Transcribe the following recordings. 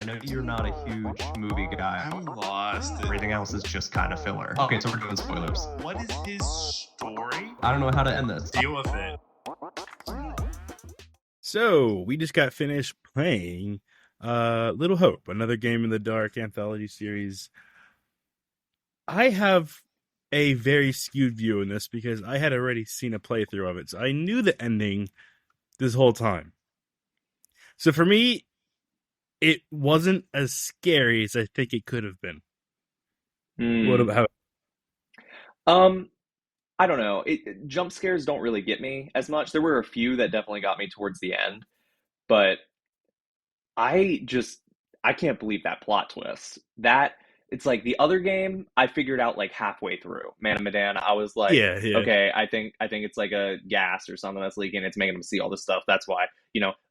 know you're not a huge movie guy. I'm lost. Everything else is just kind of filler. Okay, so we're doing spoilers. What is his story? I don't know how to end this. Deal with it. So we just got finished playing Little Hope, another Game in the Dark anthology series. I have a very skewed view in this because I had already seen a playthrough of it, so I knew the ending this whole time. So for me, it wasn't as scary as I think it could have been. What about? I don't know. Jump scares don't really get me as much. There were a few that definitely got me towards the end, but I can't believe that plot twist. That it's like the other game I figured out like halfway through. Man of Medan, I was like, Yeah. okay, I think it's like a gas or something that's leaking. It's making them see all this stuff. That's why,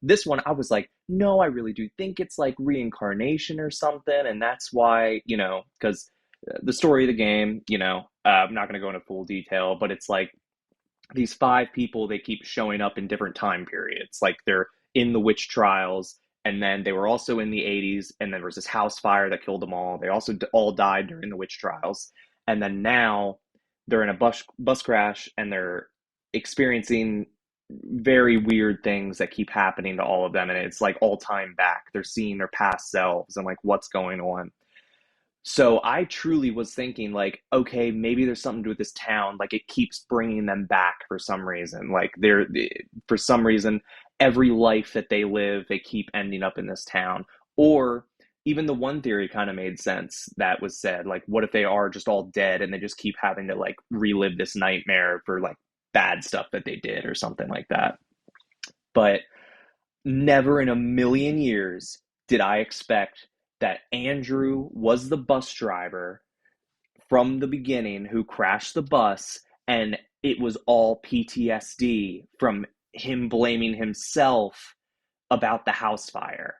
this one I was like, no, I really do think it's like reincarnation or something, and that's why, because the story of the game, I'm not going to go into full detail, but it's like these 5 people, they keep showing up in different time periods. Like they're in the witch trials, and then they were also in the 80s, and then there was this house fire that killed them all. They also all died during the witch trials. And then now they're in a bus crash, and they're experiencing very weird things that keep happening to all of them. And it's like all time back. They're seeing their past selves and like what's going on. So I truly was thinking like, okay, maybe there's something to do with this town. Like it keeps bringing them back for some reason. Like for some reason, every life that they live, they keep ending up in this town. Or even the one theory kind of made sense that was said, like, what if they are just all dead and they just keep having to like relive this nightmare for like bad stuff that they did or something like that. But never in a million years did I expect that Andrew was the bus driver from the beginning who crashed the bus, and it was all PTSD from him blaming himself about the house fire.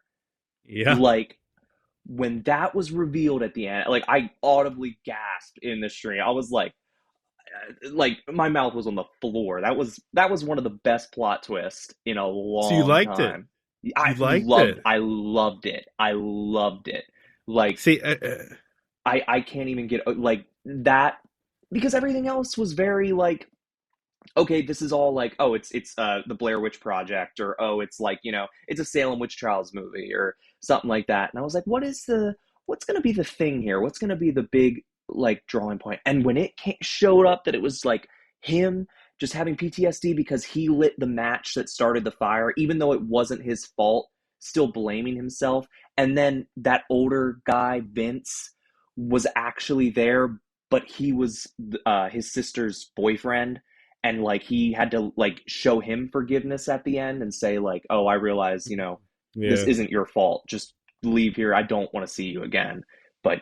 Yeah. Like when that was revealed at the end, like I audibly gasped in the stream. I was like my mouth was on the floor. That was one of the best plot twists in a long time. So you liked it? I loved it. I loved it. Like, see, I can't even get like that because everything else was very like, okay, this is all like, oh, it's the Blair Witch Project, or oh, it's like it's a Salem Witch Trials movie or something like that. And I was like, what's going to be the thing here? What's going to be the big like drawing point? And when it showed up that it was like him just having PTSD because he lit the match that started the fire, even though it wasn't his fault, still blaming himself. And then that older guy, Vince, was actually there, but he was his sister's boyfriend. And like he had to like show him forgiveness at the end and say like, oh, I realize, this isn't your fault. Just leave here. I don't want to see you again. But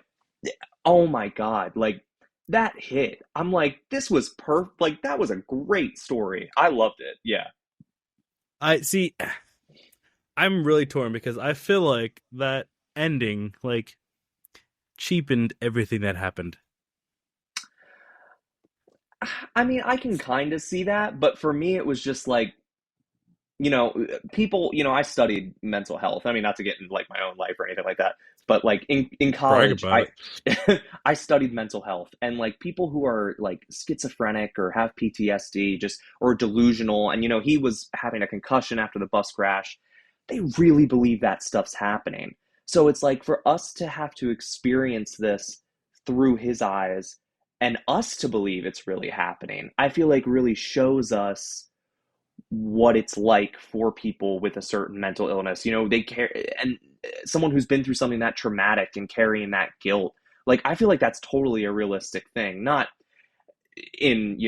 oh my God, like that hit. I'm like, this was perfect. Like that was a great story. I loved it. Yeah. I see. I'm really torn because I feel like that ending like cheapened everything that happened. I mean, I can kind of see that, but for me, it was just like, people, I studied mental health. I mean, not to get into like my own life or anything like that, but like in college, I studied mental health, and like people who are like schizophrenic or have PTSD or delusional, and he was having a concussion after the bus crash, they really believe that stuff's happening. So it's like for us to have to experience this through his eyes and us to believe it's really happening, I feel like really shows us what it's like for people with a certain mental illness. They care, and someone who's been through something that traumatic and carrying that guilt. Like, I feel like that's totally a realistic thing, not in,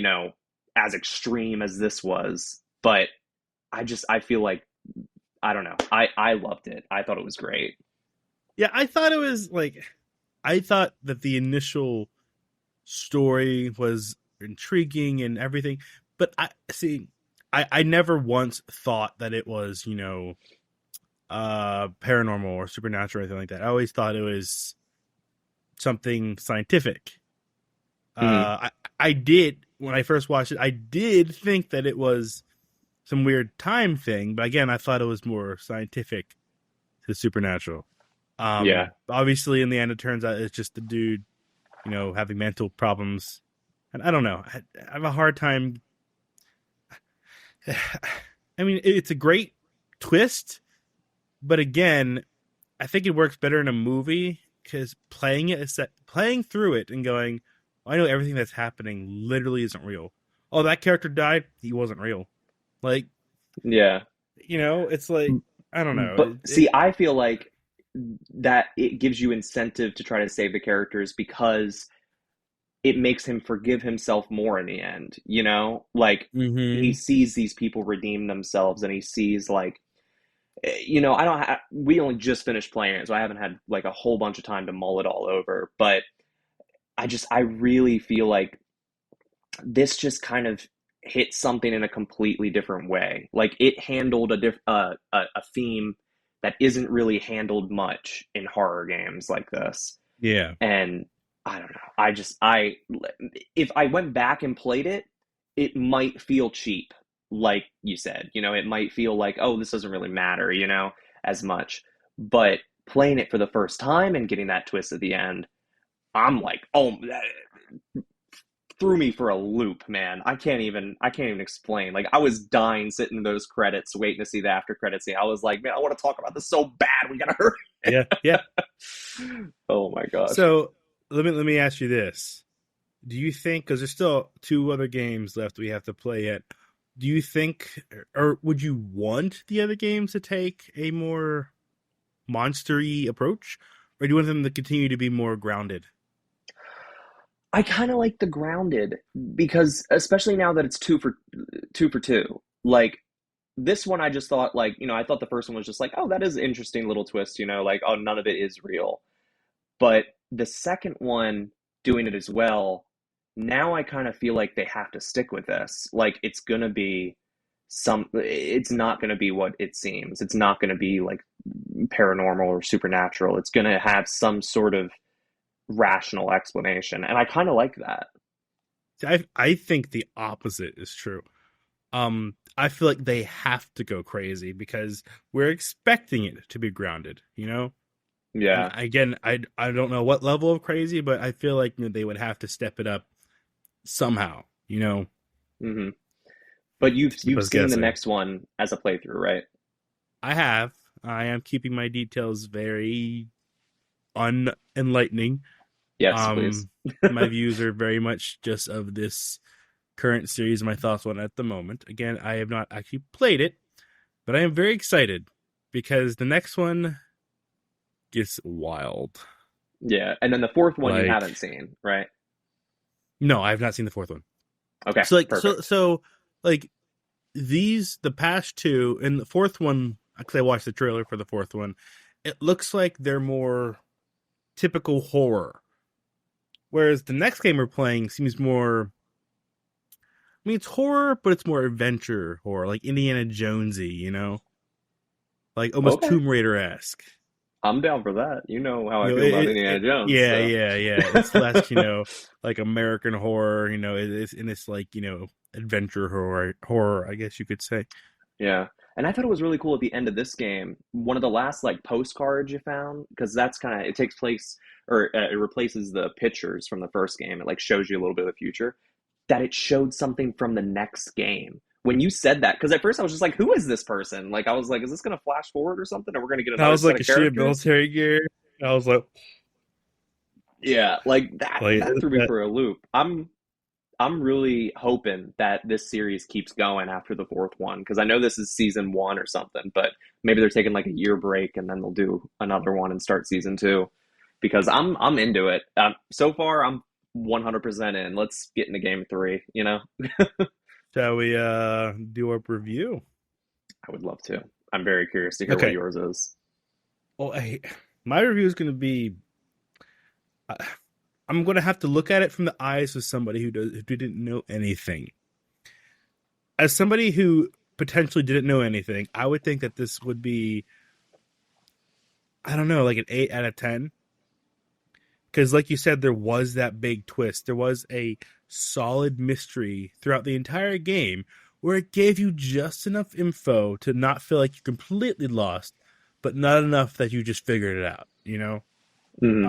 as extreme as this was, but I feel like, I don't know. I loved it. I thought it was great. Yeah, I thought that the initial story was intriguing and everything, but I never once thought that it was, paranormal or supernatural or anything like that. I always thought it was something scientific. I did, when I first watched it, I did think that it was some weird time thing, but again, I thought it was more scientific to supernatural. Yeah. Obviously, in the end, it turns out it's just the dude, having mental problems, and I don't know. I have a hard time. I mean, it's a great twist, but again, I think it works better in a movie because playing through it and going, I know everything that's happening literally isn't real. Oh, that character died. He wasn't real. Like, Yeah. it's like, I don't know. But see, I feel like that it gives you incentive to try to save the characters because it makes him forgive himself more in the end, Like he sees these people redeem themselves and he sees like we only just finished playing it, so I haven't had like a whole bunch of time to mull it all over, but I really feel like this just kind of hit something in a completely different way. Like it handled a theme that isn't really handled much in horror games like this. Yeah. And I don't know. If I went back and played it, it might feel cheap, like you said. It might feel like, oh, this doesn't really matter, as much. But playing it for the first time and getting that twist at the end, I'm like, oh, that threw me for a loop, man. I can't even explain. Like I was dying sitting in those credits, waiting to see the after credits scene. I was like, man, I want to talk about this so bad. We gotta hurry. Yeah. Oh my gosh. So let me ask you this: do you think, because there's still 2 other games left we have to play yet, do you think, or would you want the other games to take a more monster-y approach, or do you want them to continue to be more grounded? I kind of like the grounded because especially now that it's two for two. Like this one, I just thought like, I thought the first one was just like, oh, that is an interesting little twist, like, oh, none of it is real. But the second one doing it as well, now I kind of feel like they have to stick with this. Like it's gonna be it's not gonna be what it seems. It's not gonna be like paranormal or supernatural. It's gonna have some sort of rational explanation, and I kind of like that. I think the opposite is true. I feel like they have to go crazy because we're expecting it to be grounded, Yeah. And again, I don't know what level of crazy, but I feel like they would have to step it up somehow, Mm-hmm. But you've seen the next one as a playthrough, right? I have. I am keeping my details very unenlightening. Yes, please. My views are very much just of this current series, my thoughts on it at the moment. Again, I have not actually played it, but I am very excited because the next one gets wild. Yeah, and then the fourth one you haven't seen, right? No, I have not seen the fourth one. Okay, so perfect. so the past 2, and the fourth one, because I watched the trailer for the fourth one, it looks like they're more typical horror. Whereas the next game we're playing seems more, I mean, it's horror, but it's more adventure horror, like Indiana Jonesy, like almost Tomb Raider-esque. I'm down for that. You know how I feel about Indiana Jones. Yeah, so. Yeah. It's less, like American horror. It's like adventure horror, I guess you could say. Yeah. And I thought it was really cool at the end of this game, one of the last like postcards you found, because that's it takes place, or it replaces the pictures from the first game. It like shows you a little bit of the future, that it showed something from the next game. When you said that, because at first I was just like, who is this person? Like I was like, is this going to flash forward or something? Or we're going to get another set of characters? I was like, is she military gear? I was like, yeah, like that threw me for a loop. I'm really hoping that this series keeps going after the fourth one, because I know this is season 1 or something, but maybe they're taking like a year break and then they'll do another one and start season 2, because I'm into it. So far, I'm 100% in. Let's get into game 3, Shall we do our review? I would love to. I'm very curious to hear what yours is. Well, my review is going to be... I'm going to have to look at it from the eyes of somebody who didn't know anything. As somebody who potentially didn't know anything, I would think that this would be, I don't know, like an 8 out of 10. Because like you said, there was that big twist. There was a solid mystery throughout the entire game where it gave you just enough info to not feel like you're completely lost, but not enough that you just figured it out, you know? Mhm.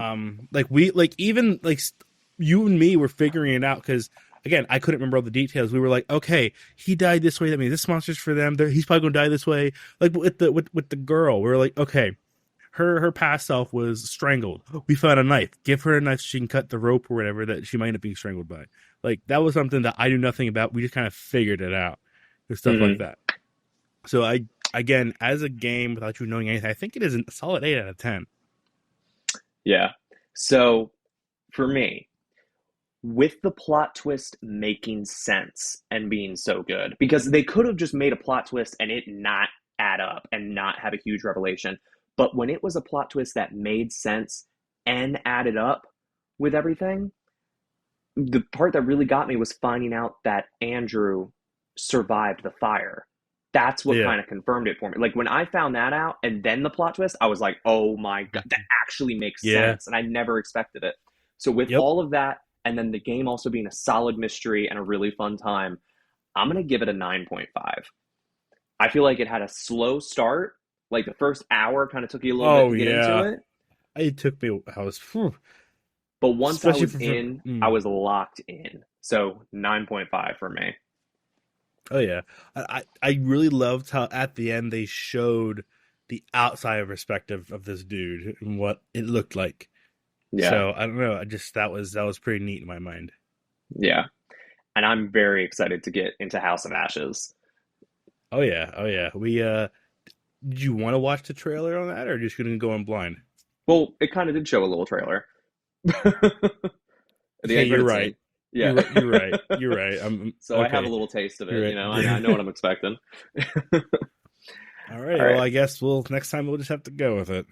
You and me were figuring it out because again, I couldn't remember all the details. We were like, okay, he died this way. That means this monster's for them. He's probably gonna die this way. Like with the girl, we were like, okay, her past self was strangled. We found a knife. Give her a knife so she can cut the rope or whatever that she might end up being strangled by. Like that was something that I knew nothing about. We just kind of figured it out and stuff like that. So again, as a game without you knowing anything, I think it is a solid 8 out of 10. Yeah. So for me, with the plot twist making sense and being so good, because they could have just made a plot twist and it not add up and not have a huge revelation. But when it was a plot twist that made sense and added up with everything, the part that really got me was finding out that Andrew survived the fire. That's what Yeah. kind of confirmed it for me. Like when I found that out and then the plot twist, I was like, oh my God, that actually makes Yeah. sense. And I never expected it. So with Yep. all of that, and then the game also being a solid mystery and a really fun time, I'm going to give it a 9.5. I feel like it had a slow start. Like the first hour kind of took you a little bit to get into it. It took me. I was. But once Especially I was for- in, mm. I was locked in. So 9.5 for me. Oh yeah, I really loved how at the end they showed the outside perspective of this dude and what it looked like. Yeah. So I don't know. That was pretty neat in my mind. Yeah. And I'm very excited to get into House of Ashes. Oh yeah. We did you want to watch the trailer on that, or just gonna go in blind? Well, it kind of did show a little trailer. At the Yeah, end you're credits right. scene. Yeah. You're right. You're right. So I have a okay. little taste of it, You're you know. right. I know what I'm expecting. All right. All Well, right. I guess next time we'll just have to go with it.